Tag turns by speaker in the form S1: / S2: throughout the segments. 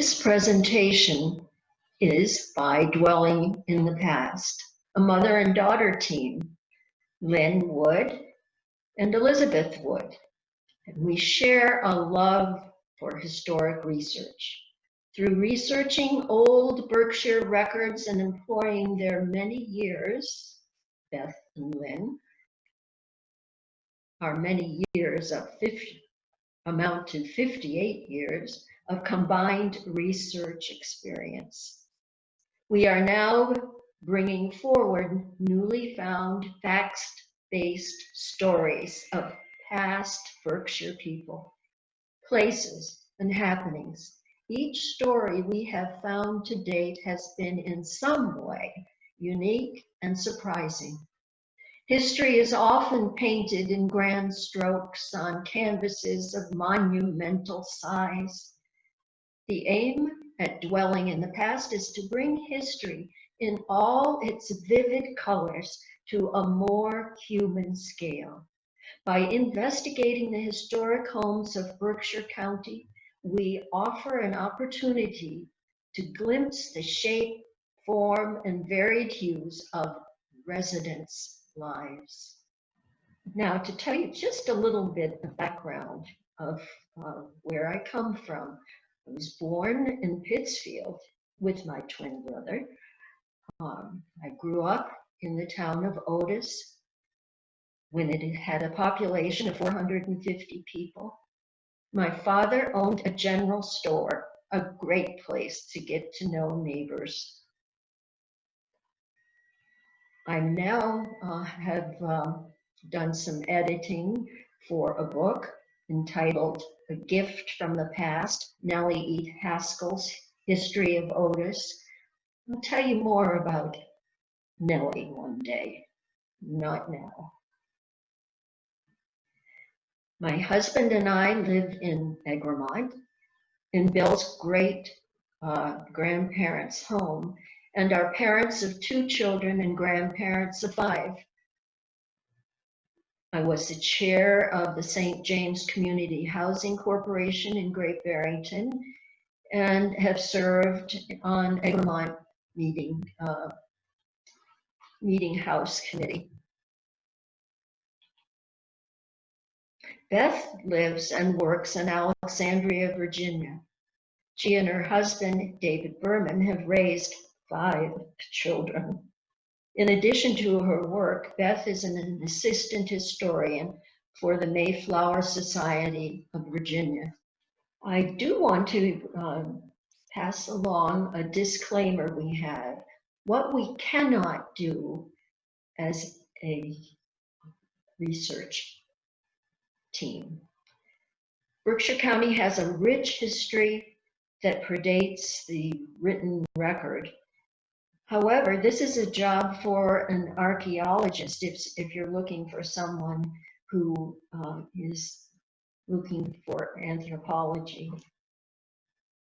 S1: This presentation is by Dwelling in the Past, a mother and daughter team, Lynn Wood and Elisabeth Wood. And we share a love for historic research. Through researching old Berkshire records and employing their many years, Beth and Lynn, our many years of 58 years of combined research experience. We are now bringing forward newly found facts-based stories of past Berkshire people, places, and happenings. Each story we have found to date has been in some way unique and surprising. History is often painted in grand strokes on canvases of monumental size. The aim at Dwelling in the Past is to bring history in all its vivid colors to a more human scale. By investigating the historic homes of Berkshire County, we offer an opportunity to glimpse the shape, form, and varied hues of residents' lives. Now, to tell you just a little bit of background of where I come from. I was born in Pittsfield with my twin brother. I grew up in the town of Otis when it had a population of 450 people. My father owned a general store, a great place to get to know neighbors. I now have done some editing for a book entitled A Gift from the Past, Nellie E. Haskell's History of Otis. I'll tell you more about Nellie one day, not now. My husband and I live in Egremont, in Bill's great grandparents' home, and are parents of 2 children and grandparents of 5. I was the chair of the St. James Community Housing Corporation in Great Barrington and have served on Egremont Meeting House Committee. Beth lives and works in Alexandria, Virginia. She and her husband, David Berman, have raised 5 children. In addition to her work, Beth is an assistant historian for the Mayflower Society of Virginia. I do want to pass along a disclaimer we have. What we cannot do as a research team. Berkshire County has a rich history that predates the written record. However, this is a job for an archaeologist if you're looking for someone who is looking for anthropology.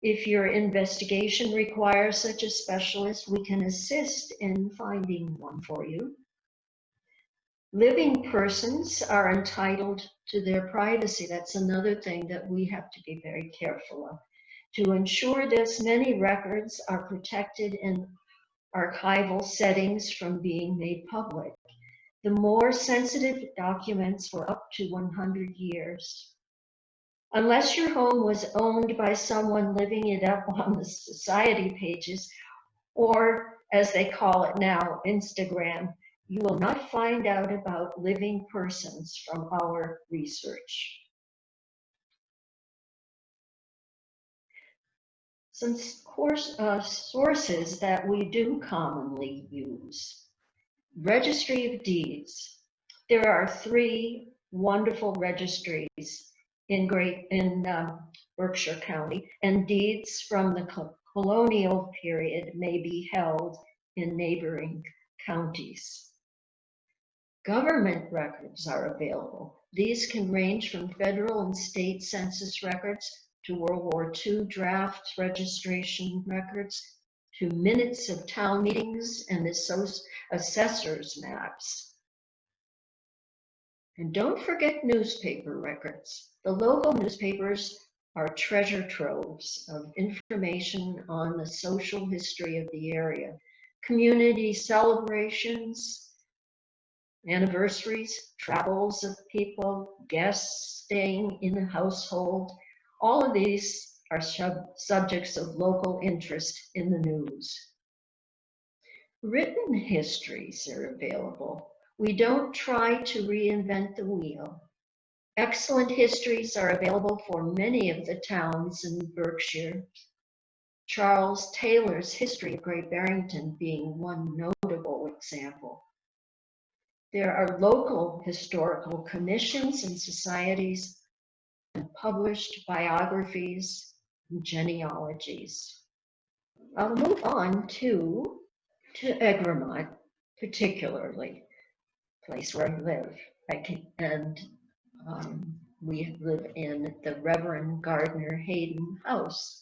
S1: If your investigation requires such a specialist, we can assist in finding one for you. Living persons are entitled to their privacy. That's another thing that we have to be very careful of. To ensure this, many records are protected in archival settings from being made public. The more sensitive documents for up to 100 years. Unless your home was owned by someone living it up on the society pages, or as they call it now, Instagram, you will not find out about living persons from our research. Some sources that we do commonly use. Registry of Deeds. There are 3 wonderful registries in Berkshire County, and deeds from the colonial period may be held in neighboring counties. Government records are available. These can range from federal and state census records to World War II draft registration records, to minutes of town meetings and assessors' maps. And don't forget newspaper records. The local newspapers are treasure troves of information on the social history of the area, community celebrations, anniversaries, travels of people, guests staying in the household. All of these are subjects of local interest in the news. Written histories are available. We don't try to reinvent the wheel. Excellent histories are available for many of the towns in Berkshire. Charles Taylor's History of Great Barrington being one notable example. There are local historical commissions and societies and published biographies and genealogies. I'll move on to Egremont, particularly, place where I live. We live in the Reverend Gardner Hayden house.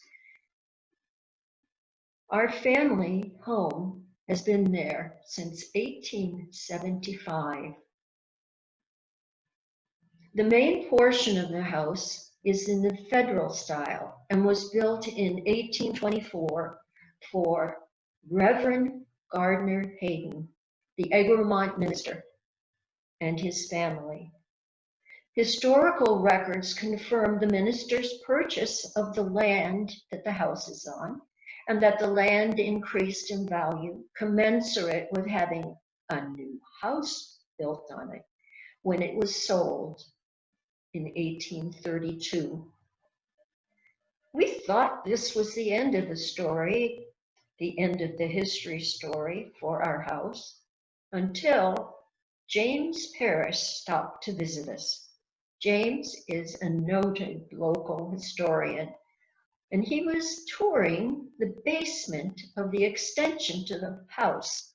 S1: Our family home has been there since 1875. The main portion of the house is in the Federal style and was built in 1824 for Reverend Gardner Hayden, the Egremont minister, and his family. Historical records confirm the minister's purchase of the land that the house is on, and that the land increased in value commensurate with having a new house built on it when it was sold in 1832. We thought this was the end of the story, the end of the history story for our house, until James Parrish stopped to visit us. James is a noted local historian, and he was touring the basement of the extension to the house,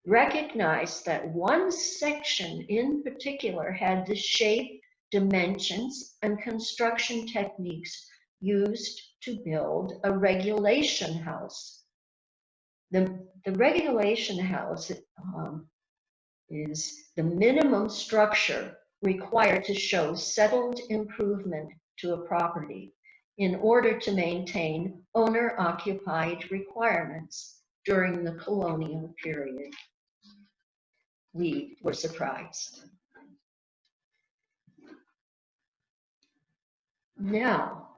S1: recognized that one section in particular had the shape, dimensions, and construction techniques used to build a regulation house. The regulation house is the minimum structure required to show settled improvement to a property in order to maintain owner-occupied requirements during the colonial period. We were surprised. Now,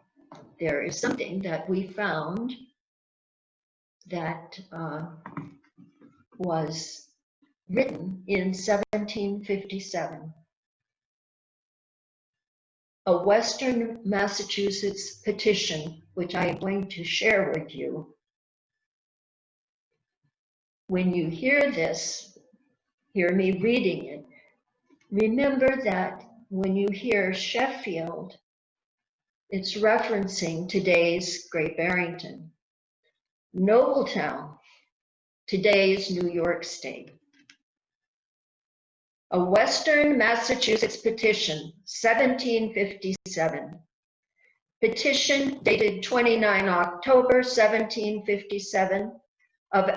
S1: there is something that we found that was written in 1757. A Western Massachusetts petition, which I am going to share with you. When you hear this, hear me reading it, remember that when you hear Sheffield, it's referencing today's Great Barrington. Nobletown, today's New York State. A Western Massachusetts petition, 1757. Petition dated 29 October 1757 of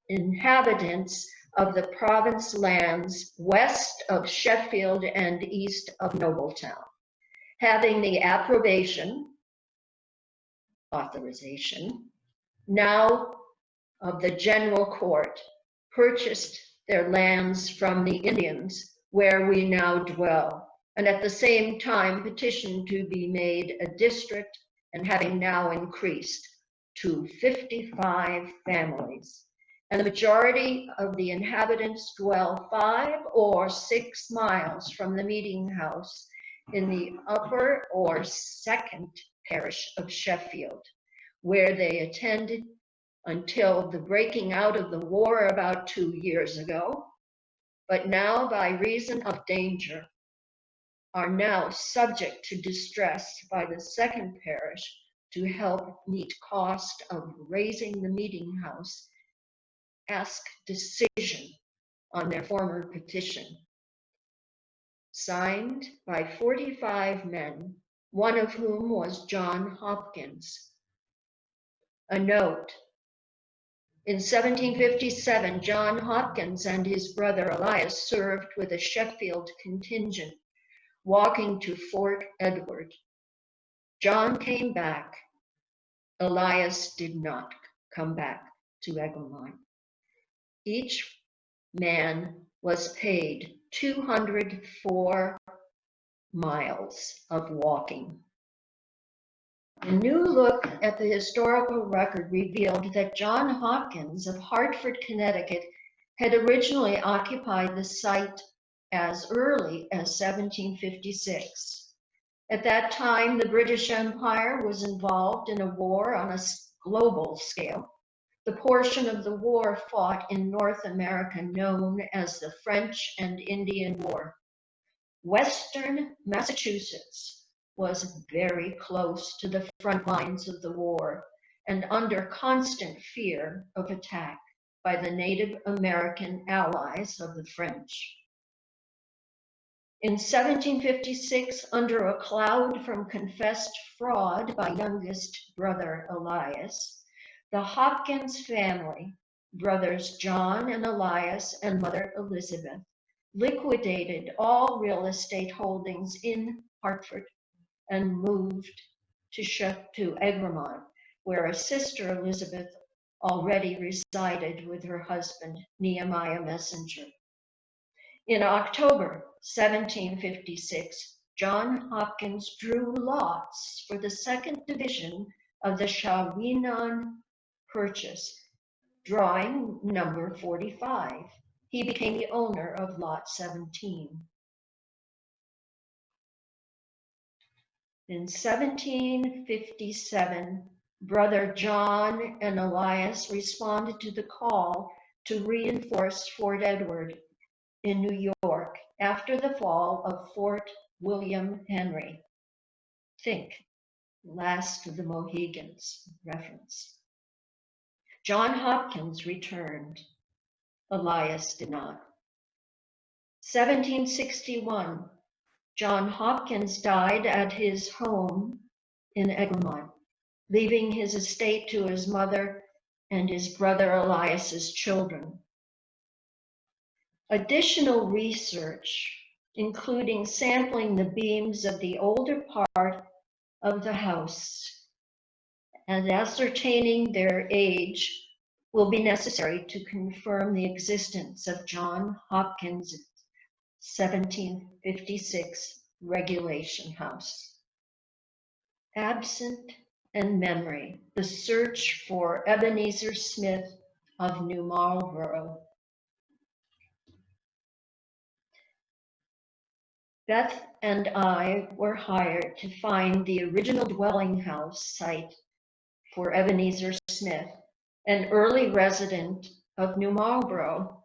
S1: inhabitants of the province lands west of Sheffield and east of Nobletown, having the authorization, now of the General Court, purchased their lands from the Indians where we now dwell, and at the same time petitioned to be made a district, and having now increased to 55 families. And the majority of the inhabitants dwell 5 or 6 miles from the meeting house in the upper or second parish of Sheffield, where they attended until the breaking out of the war about 2 years ago, but now by reason of danger are now subject to distress by the second parish to help meet cost of raising the meeting house, ask decision on their former petition. Signed by 45 men, one of whom was John Hopkins. A note: in 1757, John Hopkins and his brother Elias served with a Sheffield contingent, walking to Fort Edward. John came back. Elias did not come back to Eglon. Each man was paid 204 miles of walking. A new look at the historical record revealed that John Hopkins of Hartford, Connecticut, had originally occupied the site as early as 1756. At that time, the British Empire was involved in a war on a global scale. The portion of the war fought in North America known as the French and Indian War. Western Massachusetts was very close to the front lines of the war and under constant fear of attack by the Native American allies of the French. In 1756, under a cloud from confessed fraud by youngest brother Elias, the Hopkins family, brothers John and Elias and mother Elisabeth, liquidated all real estate holdings in Hartford and moved to Egremont, where a sister Elisabeth already resided with her husband, Nehemiah Messenger. In October 1756, John Hopkins drew lots for the second division of the Shawinan Purchase, drawing number 45. He became the owner of lot 17. In 1757, Brother John and Elias responded to the call to reinforce Fort Edward in New York after the fall of Fort William Henry. Think, Last of the Mohegans reference. John Hopkins returned. Elias did not. 1761, John Hopkins died at his home in Eglon, leaving his estate to his mother and his brother Elias's children. Additional research, including sampling the beams of the older part of the house and ascertaining their age, will be necessary to confirm the existence of John Hopkins' 1756 regulation house. Absent and memory, the search for Ebenezer Smith of New Marlborough. Beth and I were hired to find the original dwelling house site for Ebenezer Smith, an early resident of New Marlborough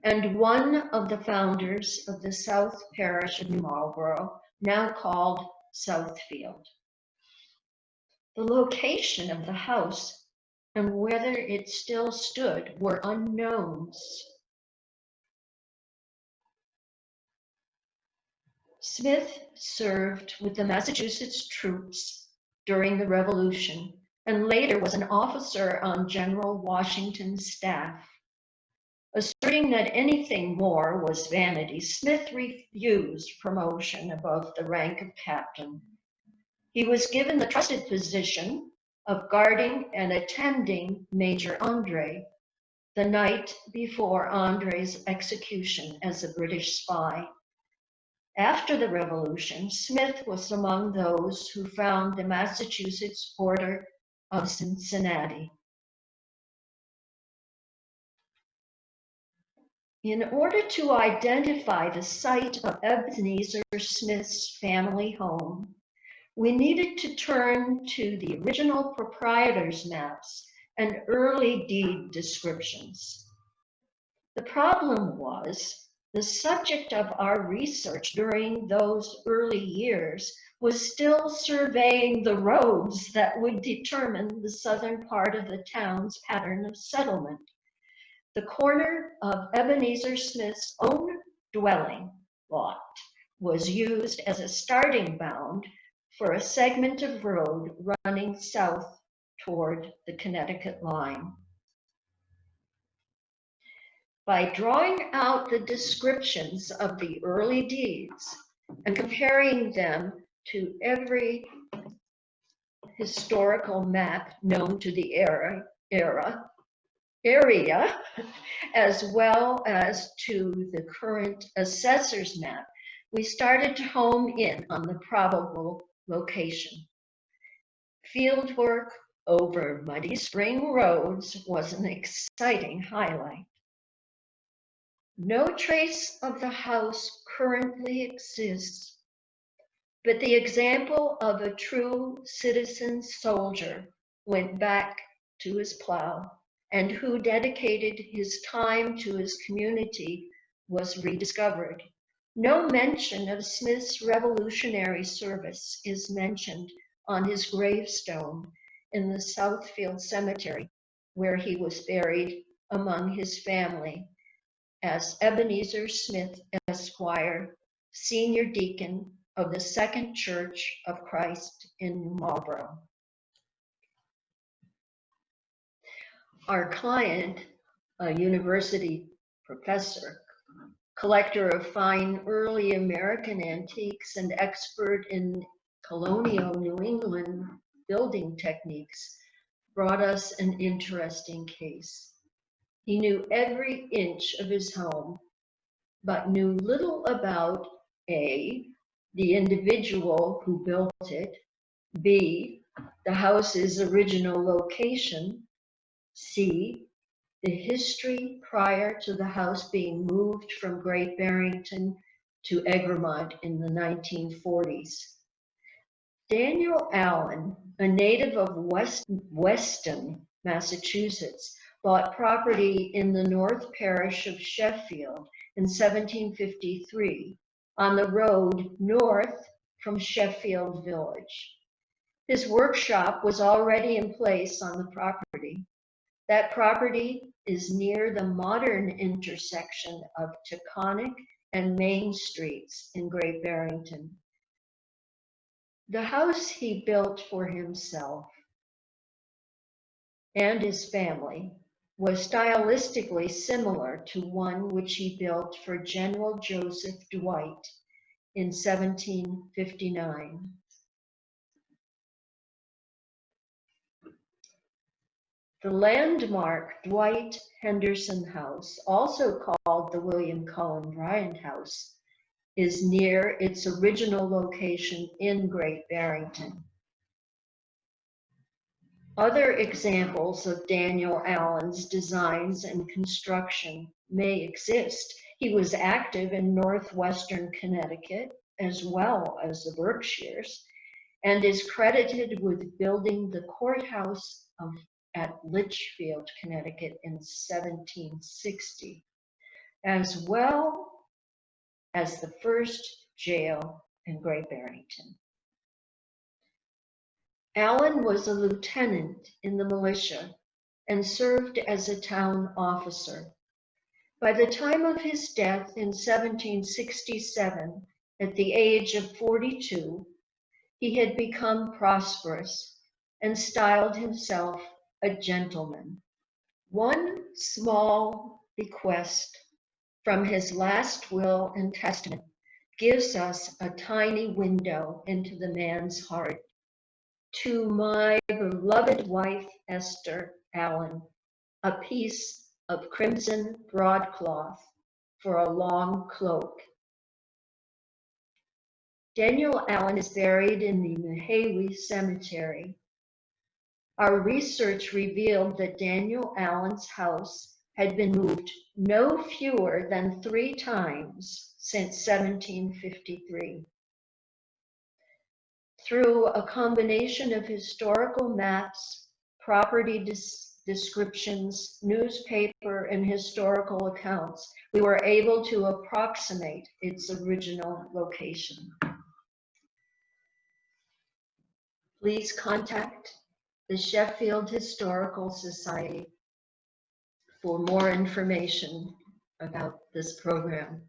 S1: and one of the founders of the South Parish of New Marlborough, now called Southfield. The location of the house and whether it still stood were unknowns. Smith served with the Massachusetts troops during the Revolution and later was an officer on General Washington's staff. Asserting that anything more was vanity, Smith refused promotion above the rank of captain. He was given the trusted position of guarding and attending Major Andre the night before Andre's execution as a British spy. After the Revolution, Smith was among those who found the Massachusetts border of Cincinnati. In order to identify the site of Ebenezer Smith's family home, we needed to turn to the original proprietor's maps and early deed descriptions. The problem was the subject of our research during those early years was still surveying the roads that would determine the southern part of the town's pattern of settlement. The corner of Ebenezer Smith's own dwelling lot was used as a starting bound for a segment of road running south toward the Connecticut line. By drawing out the descriptions of the early deeds and comparing them to every historical map known to the area, as well as to the current assessor's map, we started to home in on the probable location. Fieldwork over muddy spring roads was an exciting highlight. No trace of the house currently exists, but the example of a true citizen soldier went back to his plow and who dedicated his time to his community was rediscovered. No mention of Smith's revolutionary service is mentioned on his gravestone in the Southfield Cemetery, where he was buried among his family as Ebenezer Smith, Esquire, senior deacon of the Second Church of Christ in Marlborough. Our client, a university professor, collector of fine early American antiques and expert in colonial New England building techniques, brought us an interesting case. He knew every inch of his home, but knew little about A, the individual who built it, B, the house's original location, C, the history prior to the house being moved from Great Barrington to Egremont in the 1940s. Daniel Allen, a native of Weston, Massachusetts, bought property in the North Parish of Sheffield in 1753 on the road north from Sheffield Village. His workshop was already in place on the property. That property is near the modern intersection of Taconic and Main Streets in Great Barrington. The house he built for himself and his family was stylistically similar to one which he built for General Joseph Dwight in 1759. The landmark Dwight Henderson House, also called the William Cullen Bryant House, is near its original location in Great Barrington. Other examples of Daniel Allen's designs and construction may exist. He was active in northwestern Connecticut as well as the Berkshires, and is credited with building the courthouse at Litchfield, Connecticut in 1760, as well as the first jail in Great Barrington. Allen was a lieutenant in the militia and served as a town officer. By the time of his death in 1767, at the age of 42, he had become prosperous and styled himself a gentleman. One small bequest from his last will and testament gives us a tiny window into the man's heart. To my beloved wife, Esther Allen, a piece of crimson broadcloth for a long cloak. Daniel Allen is buried in the Mahawi Cemetery. Our research revealed that Daniel Allen's house had been moved no fewer than 3 times since 1753. Through a combination of historical maps, property descriptions, newspaper, and historical accounts, we were able to approximate its original location. Please contact the Sheffield Historical Society for more information about this program.